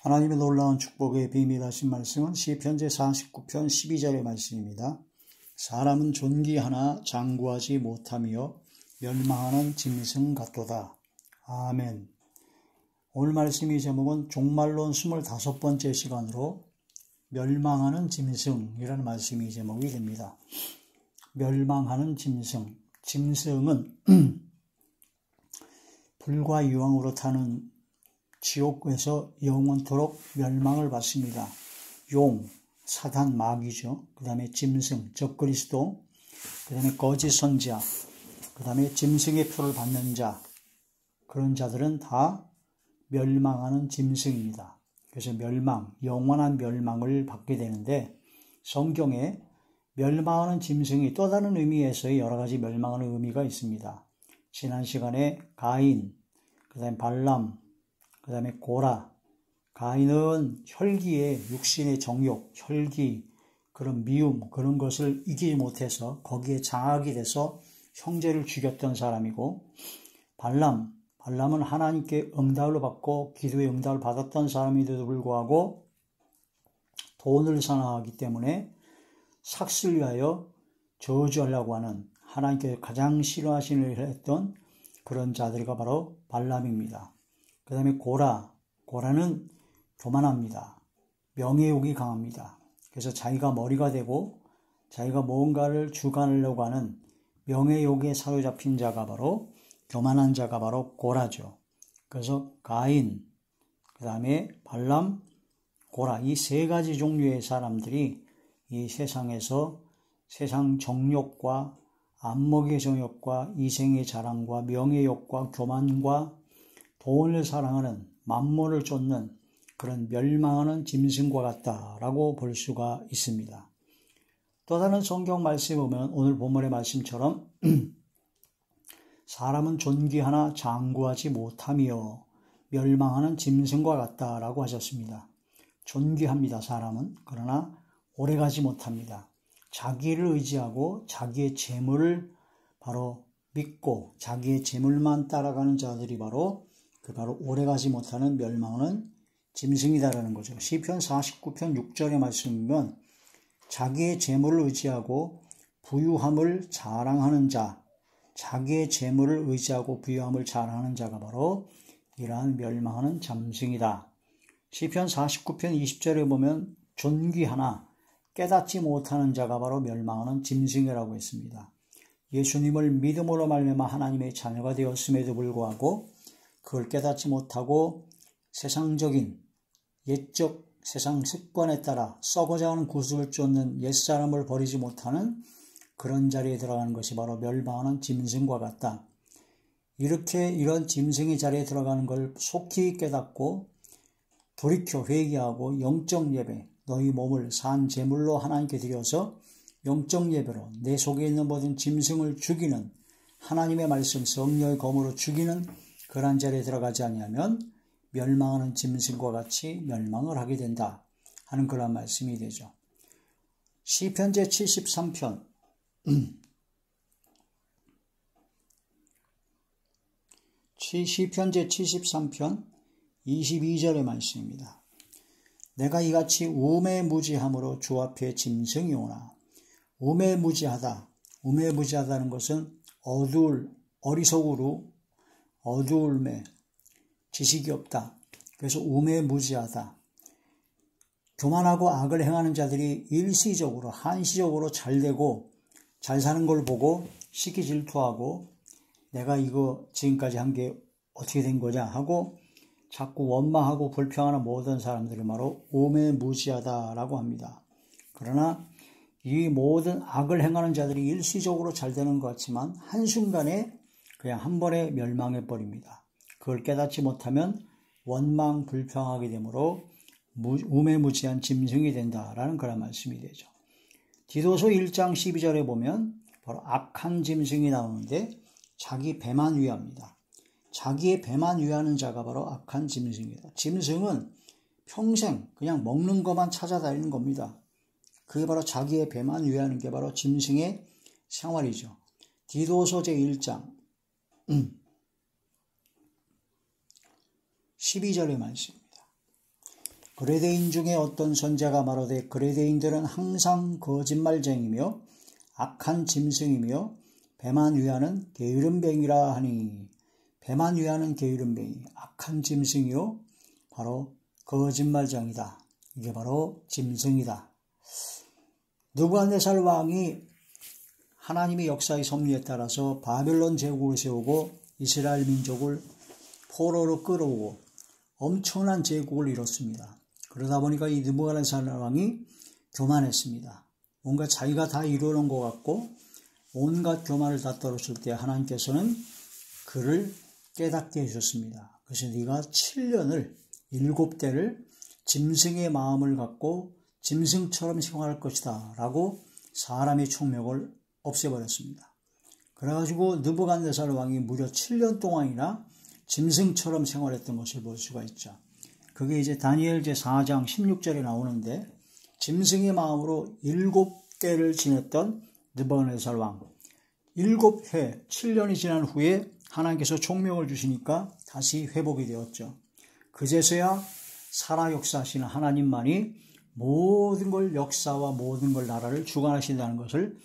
하나님의 놀라운 축복의 비밀하신 말씀은 시편 제49편 12절의 말씀입니다. 사람은 존귀하나 장구하지 못하며 멸망하는 짐승 같도다. 아멘. 오늘 말씀의 제목은 종말론 25번째 시간으로 멸망하는 짐승이라는 말씀이 제목이 됩니다. 멸망하는 짐승. 짐승은 불과 유황으로 타는 지옥에서 영원토록 멸망을 받습니다. 용, 사단, 마귀죠. 그 다음에 짐승, 적그리스도, 그 다음에 거짓 선지자, 그 다음에 짐승의 표를 받는 자, 그런 자들은 다 멸망하는 짐승입니다. 그래서 멸망, 영원한 멸망을 받게 되는데, 성경에 멸망하는 짐승이 또 다른 의미에서의 여러 가지 멸망하는 의미가 있습니다. 지난 시간에 가인, 그 다음에 발람, 그 다음에 고라. 가인은 혈기에 육신의 정욕, 혈기, 그런 미움, 그런 것을 이기지 못해서 거기에 장악이 돼서 형제를 죽였던 사람이고, 발람은 하나님께 응답을 받고 기도의 응답을 받았던 사람인데도 불구하고 돈을 사랑하기 때문에 삭슬 위하여 저주하려고 하는, 하나님께서 가장 싫어하시는 일을 했던 그런 자들과 바로 발람입니다. 그 다음에 고라는 교만합니다. 명예욕이 강합니다. 그래서 자기가 머리가 되고 자기가 뭔가를 주관하려고 하는 명예욕에 사로잡힌 자가 바로, 교만한 자가 바로 고라죠. 그래서 가인, 그 다음에 발람, 고라, 이 세 가지 종류의 사람들이 이 세상에서 세상 정욕과 안목의 정욕과 이생의 자랑과 명예욕과 교만과 돈을 사랑하는, 만몬을 쫓는 그런 멸망하는 짐승과 같다라고 볼 수가 있습니다. 또 다른 성경 말씀을 보면 오늘 본문의 말씀처럼 사람은 존귀하나 장구하지 못하며 멸망하는 짐승과 같다라고 하셨습니다. 존귀합니다, 사람은. 그러나 오래가지 못합니다. 자기를 의지하고 자기의 재물을 바로 믿고 자기의 재물만 따라가는 자들이 바로 오래가지 못하는 멸망하는 짐승이다라는 거죠. 시편 49편 6절의 말씀이면 자기의 재물을 의지하고 부유함을 자랑하는 자, 자기의 재물을 의지하고 부유함을 자랑하는 자가 바로 이러한 멸망하는 짐승이다. 시편 49편 20절에 보면 존귀하나 깨닫지 못하는 자가 바로 멸망하는 짐승이라고 했습니다. 예수님을 믿음으로 말미암아 하나님의 자녀가 되었음에도 불구하고 그걸 깨닫지 못하고 세상적인 옛적 세상 습관에 따라 썩어져가는 구습을 쫓는 옛사람을 버리지 못하는 그런 자리에 들어가는 것이 바로 멸망하는 짐승과 같다. 이렇게 이런 짐승의 자리에 들어가는 걸 속히 깨닫고 돌이켜 회개하고 영적 예배, 너희 몸을 산 제물로 하나님께 드려서 영적 예배로 내 속에 있는 모든 짐승을 죽이는, 하나님의 말씀 성령의 검으로 죽이는 그런 자리에 들어가지 아니하면 멸망하는 짐승과 같이 멸망을 하게 된다 하는 그런 말씀이 되죠. 시편 제73편 시편 제73편 22절의 말씀입니다. 내가 이같이 우매무지함으로 주 앞에 짐승이 오나. 우매무지하다는 것은 어두울매, 지식이 없다. 그래서 우매무지하다. 교만하고 악을 행하는 자들이 일시적으로, 한시적으로 잘되고 잘 사는 걸 보고 시기질투하고 내가 이거 지금까지 한 게 어떻게 된 거냐 하고 자꾸 원망하고 불평하는 모든 사람들을 바로 우매무지하다라고 합니다. 그러나 이 모든 악을 행하는 자들이 일시적으로 잘 되는 것 같지만 한순간에 그냥 한 번에 멸망해 버립니다. 그걸 깨닫지 못하면 원망 불평하게 되므로 우매무지한 짐승이 된다라는 그런 말씀이 되죠. 디도서 1장 12절에 보면 바로 악한 짐승이 나오는데 자기 배만 위합니다. 자기의 배만 위하는 자가 바로 악한 짐승이다. 짐승은 평생 그냥 먹는 것만 찾아다니는 겁니다. 그게 바로 자기의 배만 위하는 게 바로 짐승의 생활이죠. 디도서 제1장 12절의 말씀입니다. 그레데인 중에 어떤 선자가 말하되 그레데인들은 항상 거짓말쟁이며 악한 짐승이며 배만 위하는 게으름뱅이라 하니, 배만 위하는 게으름뱅이, 악한 짐승이요 바로 거짓말쟁이다. 이게 바로 짐승이다. 느부갓네살 왕이 하나님의 역사의 섭리에 따라서 바벨론 제국을 세우고 이스라엘 민족을 포로로 끌어오고 엄청난 제국을 이뤘습니다. 그러다 보니까 이 느부갓네살 왕이 교만했습니다. 뭔가 자기가 다 이루는 것 같고 온갖 교만을 다 떨었을 때 하나님께서는 그를 깨닫게 해주셨습니다. 그래서 네가 7년을 7대를 짐승의 마음을 갖고 짐승처럼 생활할 것이다 라고 사람의 총명을 없애버렸습니다. 그래가지고 느부갓네살 왕이 무려 7년 동안이나 짐승처럼 생활했던 것을 볼 수가 있죠. 그게 이제 다니엘 제4장 16절에 나오는데, 짐승의 마음으로 7대를 지냈던 느부갓네살 왕, 7회 7년이 지난 후에 하나님께서 총명을 주시니까 다시 회복이 되었죠. 그제서야 살아 역사하시는 하나님만이 모든 걸, 역사와 모든 걸, 나라를 주관하신다는 것을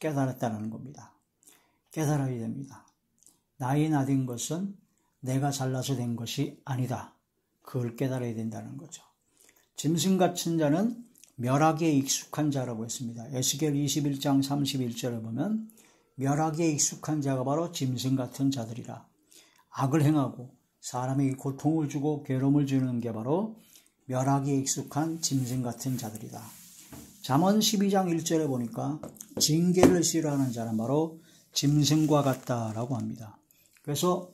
깨달았다는 겁니다. 깨달아야 됩니다. 나의 나된 것은 내가 잘나서 된 것이 아니다. 그걸 깨달아야 된다는 거죠. 짐승 같은 자는 멸하기에 익숙한 자라고 했습니다. 에스겔 21장 31절에 보면 멸하기에 익숙한 자가 바로 짐승 같은 자들이라. 악을 행하고 사람에게 고통을 주고 괴로움을 주는 게 바로 멸하기에 익숙한 짐승 같은 자들이다. 잠언 12장 1절에 보니까 징계를 싫어하는 자는 바로 짐승과 같다라고 합니다. 그래서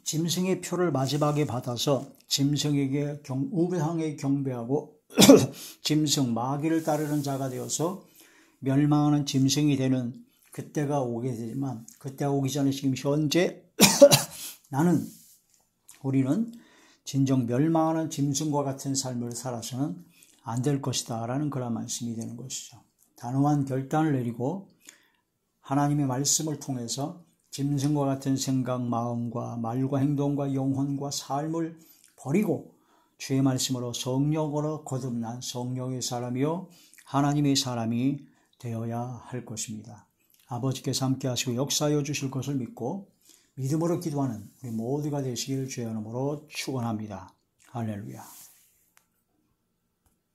짐승의 표를 마지막에 받아서 짐승에게 우상에 경배하고 짐승, 마귀를 따르는 자가 되어서 멸망하는 짐승이 되는 그때가 오게 되지만, 그때가 오기 전에 지금 현재 우리는 진정 멸망하는 짐승과 같은 삶을 살아서는 안 될 것이다 라는 그런 말씀이 되는 것이죠. 단호한 결단을 내리고 하나님의 말씀을 통해서 짐승과 같은 생각, 마음과 말과 행동과 영혼과 삶을 버리고 주의 말씀으로 성령으로 거듭난 성령의 사람이요 하나님의 사람이 되어야 할 것입니다. 아버지께서 함께 하시고 역사하여 주실 것을 믿고 믿음으로 기도하는 우리 모두가 되시길 주의 이름으로 축원합니다. 할렐루야.